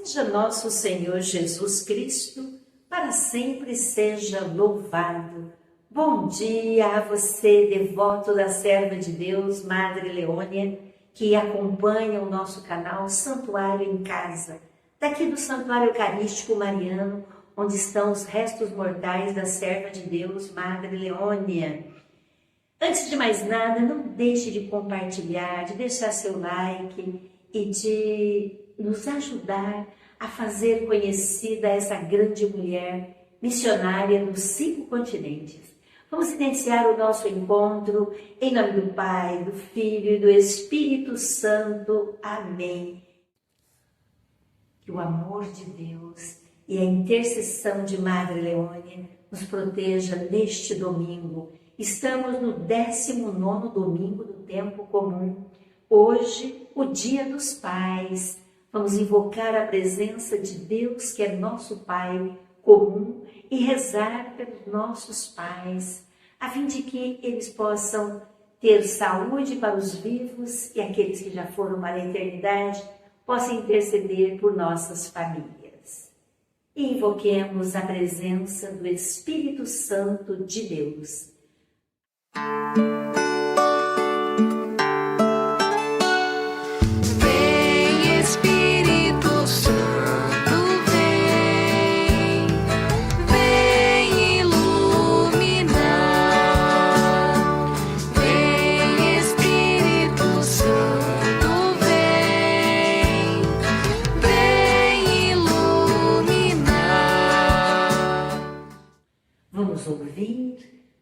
Seja nosso Senhor Jesus Cristo, para sempre seja louvado. Bom dia a você, devoto da Serva de Deus, Madre Leônia, que acompanha o nosso canal Santuário em Casa, daqui do Santuário Eucarístico Mariano, onde estão os restos mortais da Serva de Deus, Madre Leônia. Antes de mais nada, não deixe de compartilhar, de deixar seu like e de nos ajudar a fazer conhecida essa grande mulher missionária dos 5 continentes. Vamos iniciar o nosso encontro em nome do Pai, do Filho e do Espírito Santo. Amém. Que o amor de Deus e a intercessão de Madre Leônia nos proteja neste domingo. Estamos no 19º domingo do tempo comum. Hoje, o Dia dos Pais. Vamos invocar a presença de Deus, que é nosso Pai comum, e rezar pelos nossos pais, a fim de que eles possam ter saúde para os vivos e aqueles que já foram para a eternidade possam interceder por nossas famílias. E invoquemos a presença do Espírito Santo de Deus. Vamos ouvir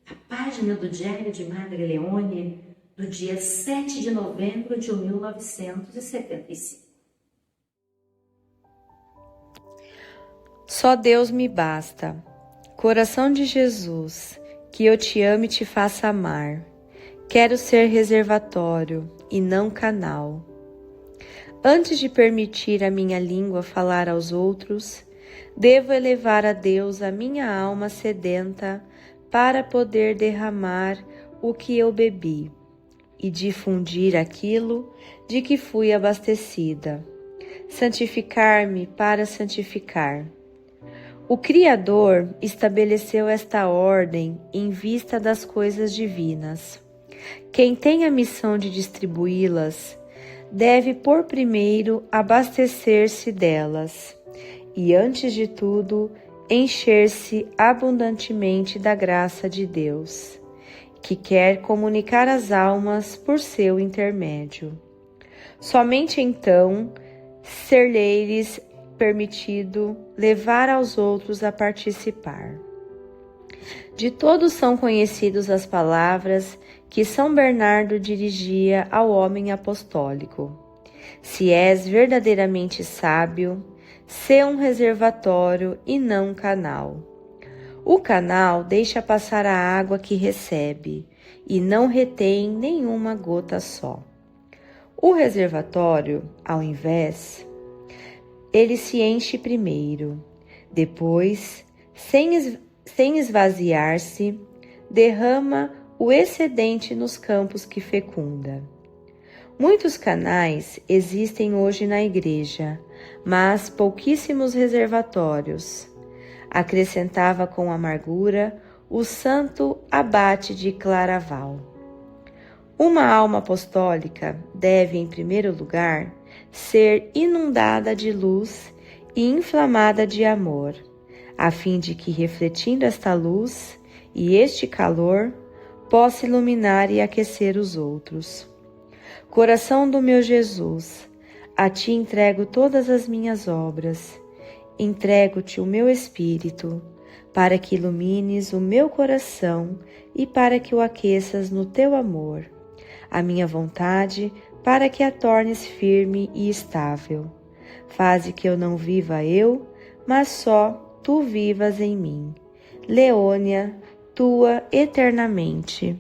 a página do Diário de Madre Leônia do dia 7 de novembro de 1975. Só Deus me basta. Coração de Jesus, que eu te ame e te faça amar. Quero ser reservatório e não canal. Antes de permitir a minha língua falar aos outros, devo elevar a Deus a minha alma sedenta para poder derramar o que eu bebi e difundir aquilo de que fui abastecida. Santificar-me para santificar. O Criador estabeleceu esta ordem em vista das coisas divinas. Quem tem a missão de distribuí-las deve, por primeiro, abastecer-se delas e, antes de tudo, encher-se abundantemente da graça de Deus, que quer comunicar às almas por seu intermédio. Somente então ser-lhes permitido levar aos outros a participar. De todos são conhecidas as palavras que São Bernardo dirigia ao homem apostólico. Se és verdadeiramente sábio, sê um reservatório e não um canal. O canal deixa passar a água que recebe e não retém nenhuma gota só. O reservatório, ao invés, ele se enche primeiro, depois, sem esvaziar-se, derrama o excedente nos campos que fecunda. Muitos canais existem hoje na Igreja, mas pouquíssimos reservatórios, acrescentava com amargura o santo abate de Claraval. Uma alma apostólica deve, em primeiro lugar, ser inundada de luz e inflamada de amor, a fim de que, refletindo esta luz e este calor, possa iluminar e aquecer os outros. Coração do meu Jesus, a ti entrego todas as minhas obras, entrego-te o meu espírito, para que ilumines o meu coração e para que o aqueças no teu amor, a minha vontade, para que a tornes firme e estável. Faze que eu não viva eu, mas só tu vivas em mim. Leônia, tua eternamente.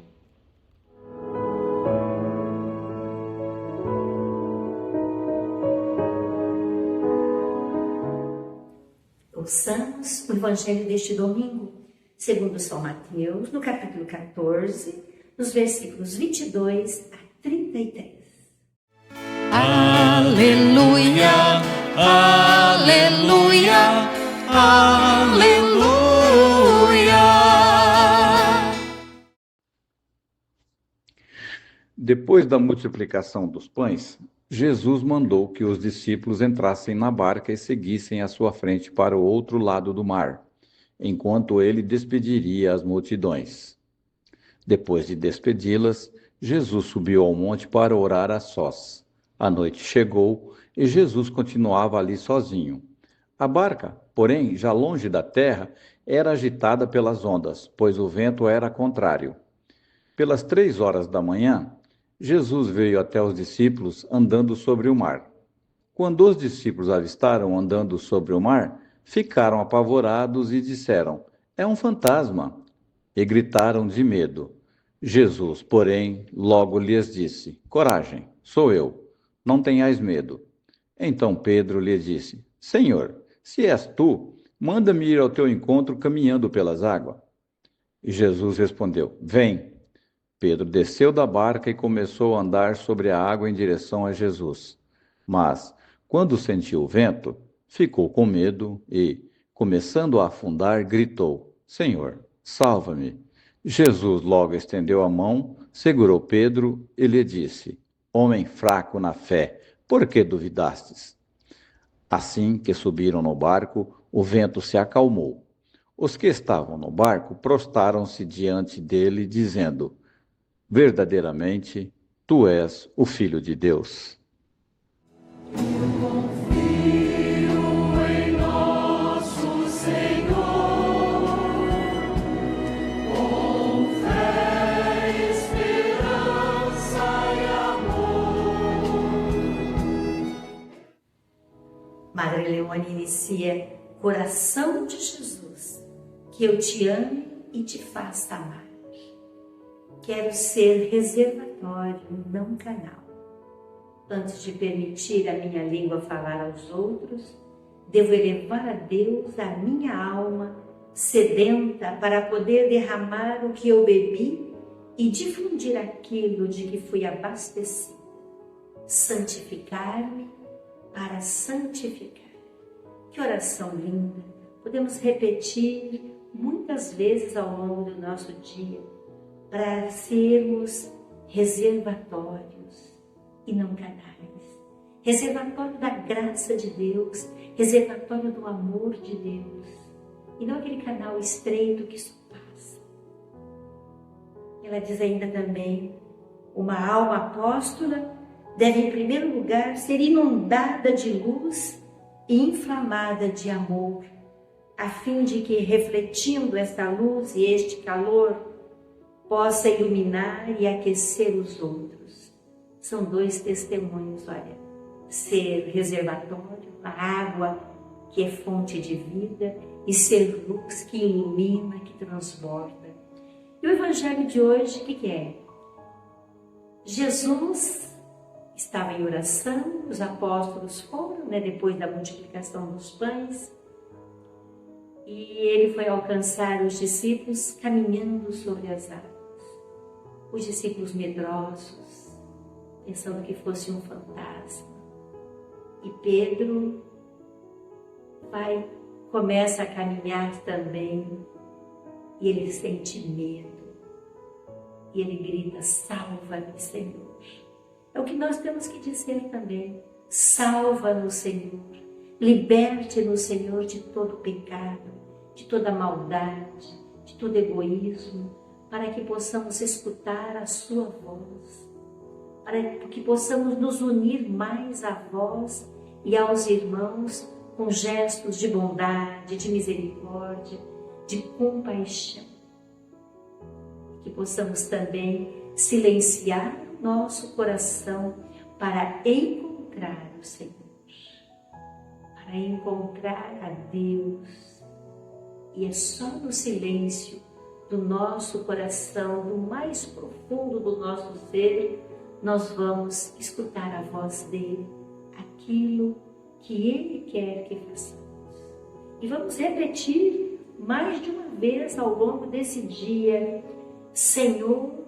Ouçamos o Evangelho deste domingo, segundo São Mateus, no capítulo 14, nos versículos 22 a 33. Aleluia, aleluia. aleluia, aleluia. Depois da multiplicação dos pães, Jesus mandou que os discípulos entrassem na barca e seguissem à sua frente para o outro lado do mar, enquanto ele despediria as multidões. Depois de despedi-las, Jesus subiu ao monte para orar a sós. A noite chegou e Jesus continuava ali sozinho. A barca, porém, já longe da terra, era agitada pelas ondas, pois o vento era contrário. Pelas 3 horas da manhã, Jesus veio até os discípulos andando sobre o mar. Quando os discípulos avistaram andando sobre o mar, ficaram apavorados e disseram: "É um fantasma!" E gritaram de medo. Jesus, porém, logo lhes disse: "Coragem, sou eu, não tenhais medo." Então Pedro lhe disse: "Senhor, se és tu, manda-me ir ao teu encontro caminhando pelas águas." E Jesus respondeu: "Vem." Pedro desceu da barca e começou a andar sobre a água em direção a Jesus. Mas, quando sentiu o vento, ficou com medo e, começando a afundar, gritou: "Senhor, salva-me." Jesus logo estendeu a mão, segurou Pedro e lhe disse: "Homem fraco na fé, por que duvidastes?" Assim que subiram no barco, o vento se acalmou. Os que estavam no barco prostraram-se diante dele, dizendo: "Verdadeiramente, tu és o Filho de Deus." Madre Leone inicia: "Coração de Jesus, que eu te ame e te faça amar. Quero ser reservatório, não canal. Antes de permitir a minha língua falar aos outros, devo elevar a Deus a minha alma, sedenta para poder derramar o que eu bebi e difundir aquilo de que fui abastecido. Santificar-me para santificar." Que oração linda! Podemos repetir muitas vezes ao longo do nosso dia, para sermos reservatórios e não canais. Reservatório da graça de Deus, reservatório do amor de Deus, e não aquele canal estreito que só passa. Ela diz ainda também: "Uma alma apóstola deve, em primeiro lugar, ser inundada de luz e inflamada de amor, a fim de que, refletindo esta luz e este calor, possa iluminar e aquecer os outros." São dois testemunhos, olha. Ser reservatório, a água que é fonte de vida, e ser luz que ilumina, que transborda. E o evangelho de hoje, o que é? Jesus estava em oração, os apóstolos foram, depois da multiplicação dos pães, e ele foi alcançar os discípulos caminhando sobre as águas. Os discípulos medrosos, pensando que fosse um fantasma. E Pedro começa a caminhar também, e ele sente medo. E ele grita: "Salva-me, Senhor." É o que nós temos que dizer também: salva-nos, Senhor. Liberte-nos, Senhor, de todo pecado, de toda maldade, de todo egoísmo, para que possamos escutar a sua voz, para que possamos nos unir mais a vós e aos irmãos com gestos de bondade, de misericórdia, de compaixão. Que possamos também silenciar o nosso coração para encontrar o Senhor, para encontrar a Deus. E é só no silêncio do nosso coração, do mais profundo do nosso ser, nós vamos escutar a voz dele, aquilo que ele quer que façamos. E vamos repetir mais de uma vez ao longo desse dia: Senhor,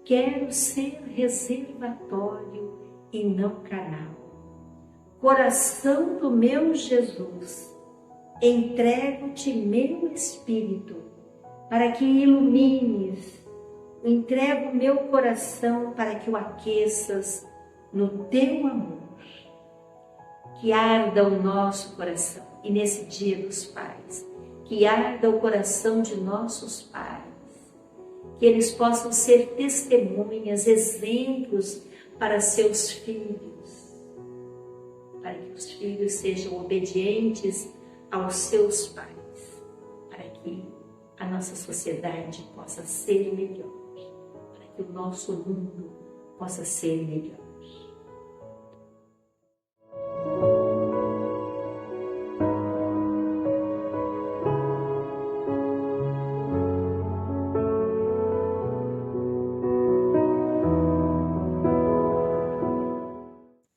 quero ser reservatório e não canal. coração do meu Jesus, entrego-te meu espírito, para que ilumines. Entrego meu coração para que o aqueças no teu amor. Que arda o nosso coração. E nesse dia dos pais, que arda o coração de nossos pais. Que eles possam ser testemunhas, exemplos para seus filhos. Para que os filhos sejam obedientes aos seus pais. Para que a nossa sociedade possa ser melhor. Para que o nosso mundo possa ser melhor.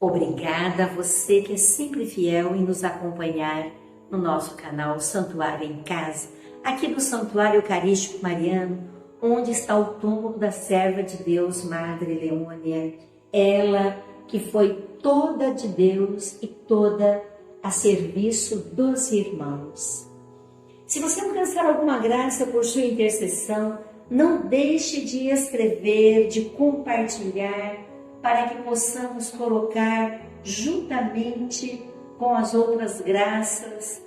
Obrigada a você que é sempre fiel em nos acompanhar no nosso canal Santuário em Casa, aqui do Santuário Eucarístico Mariano, onde está o túmulo da serva de Deus, Madre Leônia, ela que foi toda de Deus e toda a serviço dos irmãos. Se você alcançar alguma graça por sua intercessão, não deixe de escrever, de compartilhar, para que possamos colocar juntamente com as outras graças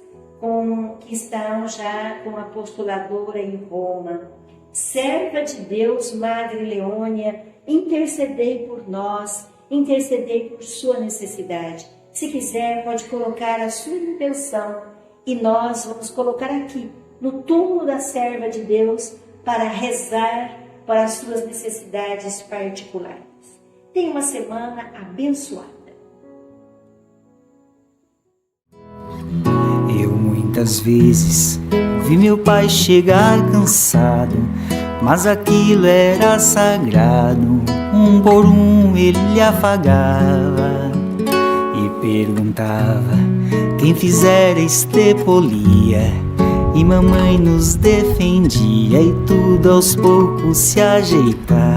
que estão já com a apostoladora em Roma. Serva de Deus, Madre Leônia, intercedei por nós, intercedei por sua necessidade. Se quiser, pode colocar a sua intenção e nós vamos colocar aqui, no túmulo da serva de Deus, para rezar para as suas necessidades particulares. Tenha uma semana abençoada. Eu muitas vezes vi meu pai chegar cansado, mas aquilo era sagrado. Um por um ele afagava e perguntava quem fizera estepolia. E mamãe nos defendia e tudo aos poucos se ajeitava.